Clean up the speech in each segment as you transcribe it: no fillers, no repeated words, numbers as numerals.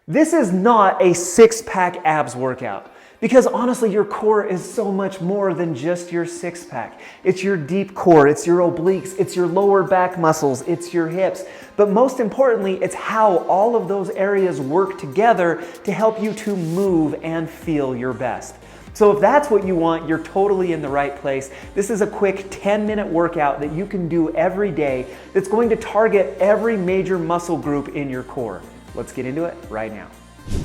This is not a six-pack abs workout because honestly, your core is so much more than just your six-pack. It's your deep core, it's your obliques, it's your lower back muscles, it's your hips. But most importantly, it's how all of those areas work together to help you to move and feel your best. So if that's what you want, you're totally in the right place. This is a quick 10-minute workout that you can do every day that's going to target every major muscle group in your core. Let's get into it right now.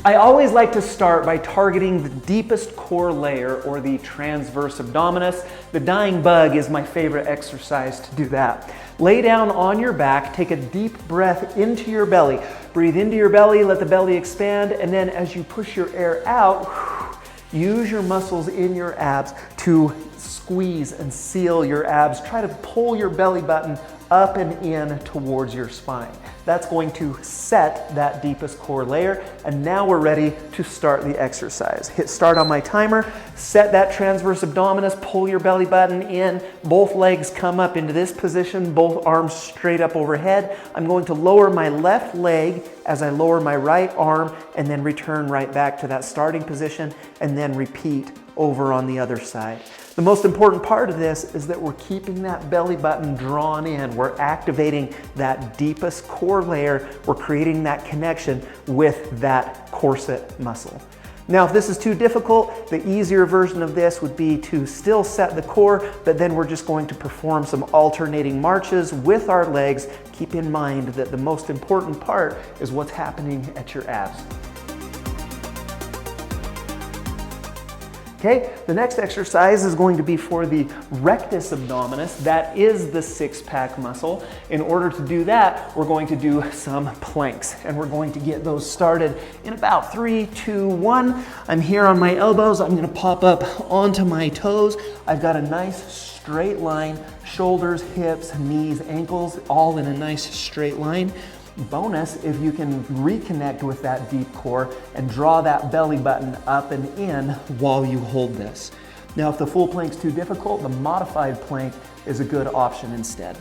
I always like to start by targeting the deepest core layer, or the transverse abdominis. The dying bug is my favorite exercise to do that. Lay down on your back, take a deep breath into your belly. Breathe into your belly, let the belly expand, and then as you push your air out, use your muscles in your abs to squeeze and seal your abs. Try to pull your belly button up and in towards your spine. That's going to set that deepest core layer. And now we're ready to start the exercise. Hit start on my timer, set that transverse abdominis, pull your belly button in, both legs come up into this position, both arms straight up overhead. I'm going to lower my left leg as I lower my right arm and then return right back to that starting position and then repeat over on the other side. The most important part of this is that we're keeping that belly button drawn in. We're activating that deepest core layer. We're creating that connection with that corset muscle. Now, if this is too difficult, the easier version of this would be to still set the core, but then we're just going to perform some alternating marches with our legs. Keep in mind that the most important part is what's happening at your abs. Okay, the next exercise is going to be for the rectus abdominis. That is the six-pack muscle. In order to do that, we're going to do some planks, and we're going to get those started in about 3, 2, 1. I'm here on my elbows. I'm going to pop up onto my toes. I've got a nice straight line, shoulders, hips, knees, ankles, all in a nice straight line. Bonus if you can reconnect with that deep core and draw that belly button up and in while you hold this. Now, if the full plank's too difficult, the modified plank is a good option instead.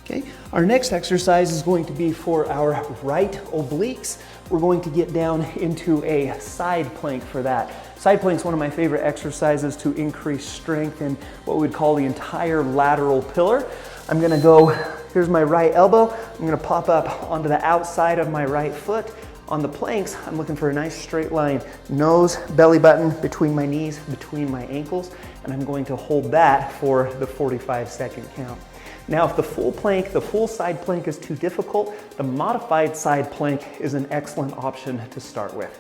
Okay, our next exercise is going to be for our right obliques. We're going to get down into a side plank for that. Side plank is one of my favorite exercises to increase strength in what we would call the entire lateral pillar. I'm gonna go, here's my right elbow. I'm gonna pop up onto the outside of my right foot. On the planks, I'm looking for a nice straight line. Nose, belly button, between my knees, between my ankles, and I'm going to hold that for the 45-second count. Now, if the full plank, the full side plank is too difficult, the modified side plank is an excellent option to start with.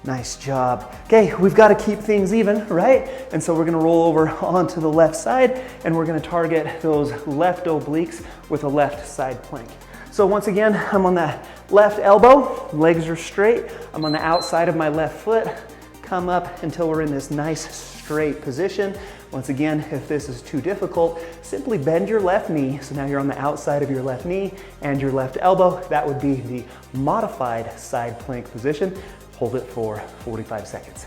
Nice job. Okay, we've got to keep things even, right? And so we're going to roll over onto the left side and we're going to target those left obliques with a left side plank. So once again, I'm on the left elbow, legs are straight. I'm on the outside of my left foot. Come up until we're in this nice straight position. Once again, if this is too difficult, simply bend your left knee. So now you're on the outside of your left knee and your left elbow. That would be the modified side plank position. Hold it for 45 seconds.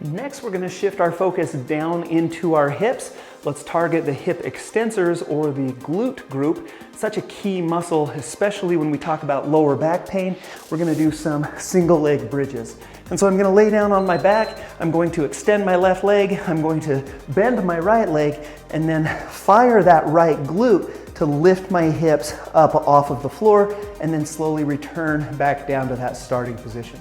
Next, we're going to shift our focus down into our hips. Let's target the hip extensors or the glute group. such a key muscle, especially when we talk about lower back pain. We're gonna do some single leg bridges. And so I'm gonna lay down on my back, I'm going to extend my left leg, I'm going to bend my right leg, and then fire that right glute to lift my hips up off of the floor, and then slowly return back down to that starting position.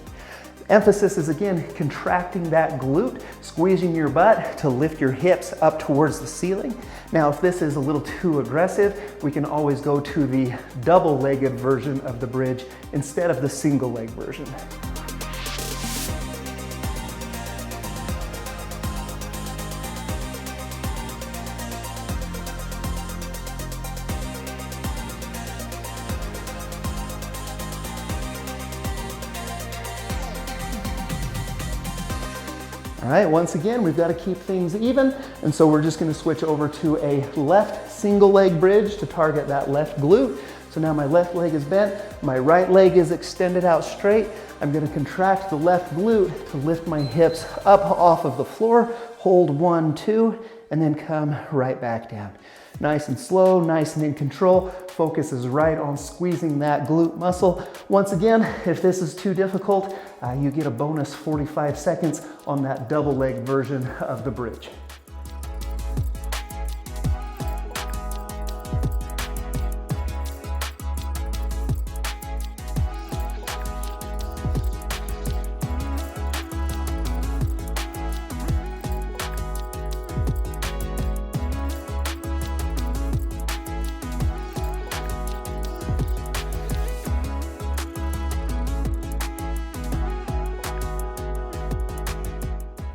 Emphasis is again contracting that glute, squeezing your butt to lift your hips up towards the ceiling. Now, if this is a little too aggressive, we can always go to the double-legged version of the bridge instead of the single leg version. All right, once again, we've got to keep things even, and so we're just going to switch over to a left single leg bridge to target that left glute. So now my left leg is bent, my right leg is extended out straight. I'm going to contract the left glute to lift my hips up off of the floor, hold 1, 2, and then come right back down. Nice and slow, nice and in control. Focus is right on squeezing that glute muscle. Once again, if this is too difficult, you get a bonus 45 seconds on that double leg version of the bridge.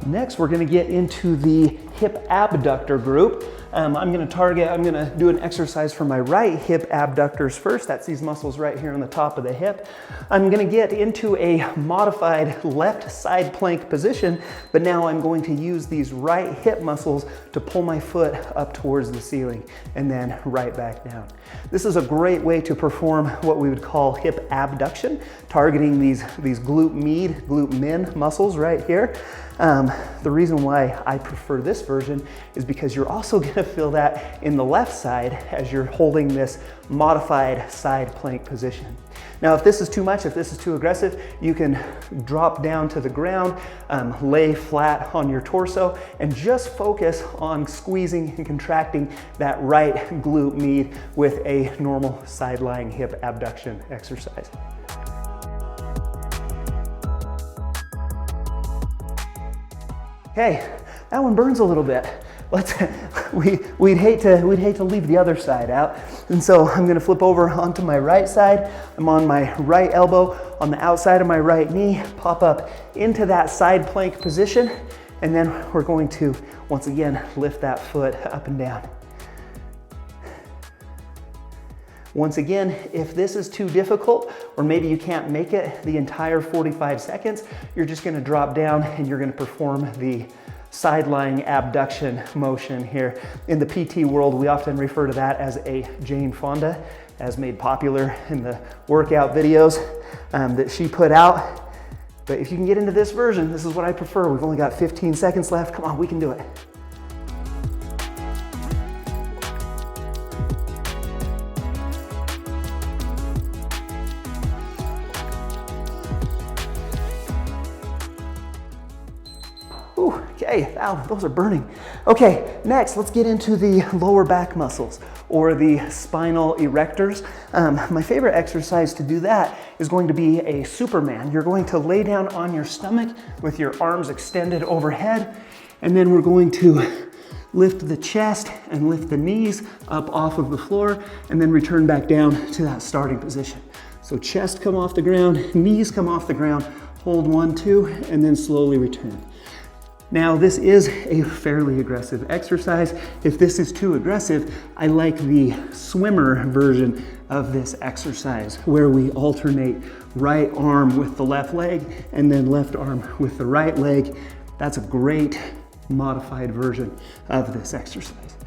Next, we're going to get into the hip abductor group. I'm going to do an exercise for my right hip abductors first. That's these muscles right here on the top of the hip. I'm going to get into a modified left side plank position, but now I'm going to use these right hip muscles to pull my foot up towards the ceiling and then right back down. This is a great way to perform what we would call hip abduction, targeting these glute med, glute min muscles right here. The reason why I prefer this version is because you're also going to feel that in the left side as you're holding this modified side plank position. Now, if this is too much, if this is too aggressive, you can drop down to the ground, lay flat on your torso, and just focus on squeezing and contracting that right glute med with a normal side-lying hip abduction exercise. Okay, that one burns a little bit. We'd hate to leave the other side out. And so I'm gonna flip over onto my right side. I'm on my right elbow on the outside of my right knee, pop up into that side plank position, and then we're going to, once again, lift that foot up and down. Once again, if this is too difficult, or maybe you can't make it the entire 45 seconds, you're just gonna drop down and you're gonna perform the side-lying abduction motion here. In the PT world, we often refer to that as a Jane Fonda, as made popular in the workout videos that she put out. But if you can get into this version, this is what I prefer. We've only got 15 seconds left. Come on, we can do it. Okay, wow, those are burning. Okay, next, let's get into the lower back muscles or the spinal erectors. My favorite exercise to do that is going to be a Superman. You're going to lay down on your stomach with your arms extended overhead, and then we're going to lift the chest and lift the knees up off of the floor, and then return back down to that starting position. So chest come off the ground, knees come off the ground, hold 1, 2, and then slowly return. Now, this is a fairly aggressive exercise. If this is too aggressive, I like the swimmer version of this exercise, where we alternate right arm with the left leg and then left arm with the right leg. That's a great modified version of this exercise.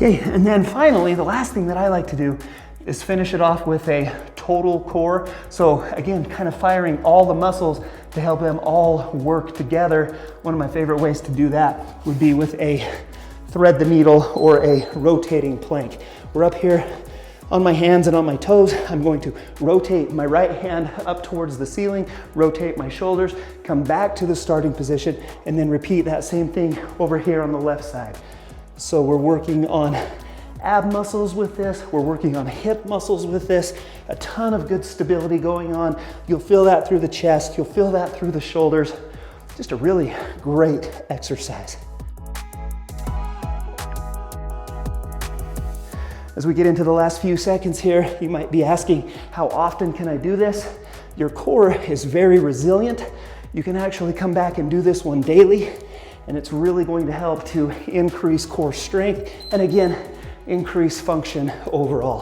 Okay, and then finally, the last thing that I like to do is finish it off with a total core. So again, kind of firing all the muscles to help them all work together. One of my favorite ways to do that would be with a thread the needle or a rotating plank. We're up here on my hands and on my toes. I'm going to rotate my right hand up towards the ceiling, rotate my shoulders, come back to the starting position, and then repeat that same thing over here on the left side. So we're working on ab muscles with this, we're working on hip muscles with this, a ton of good stability going on. You'll feel that through the chest, you'll feel that through the shoulders. Just a really great exercise. As we get into the last few seconds here, you might be asking, how often can I do this? Your core is very resilient. You can actually come back and do this one daily, and it's really going to help to increase core strength and again, increase function overall.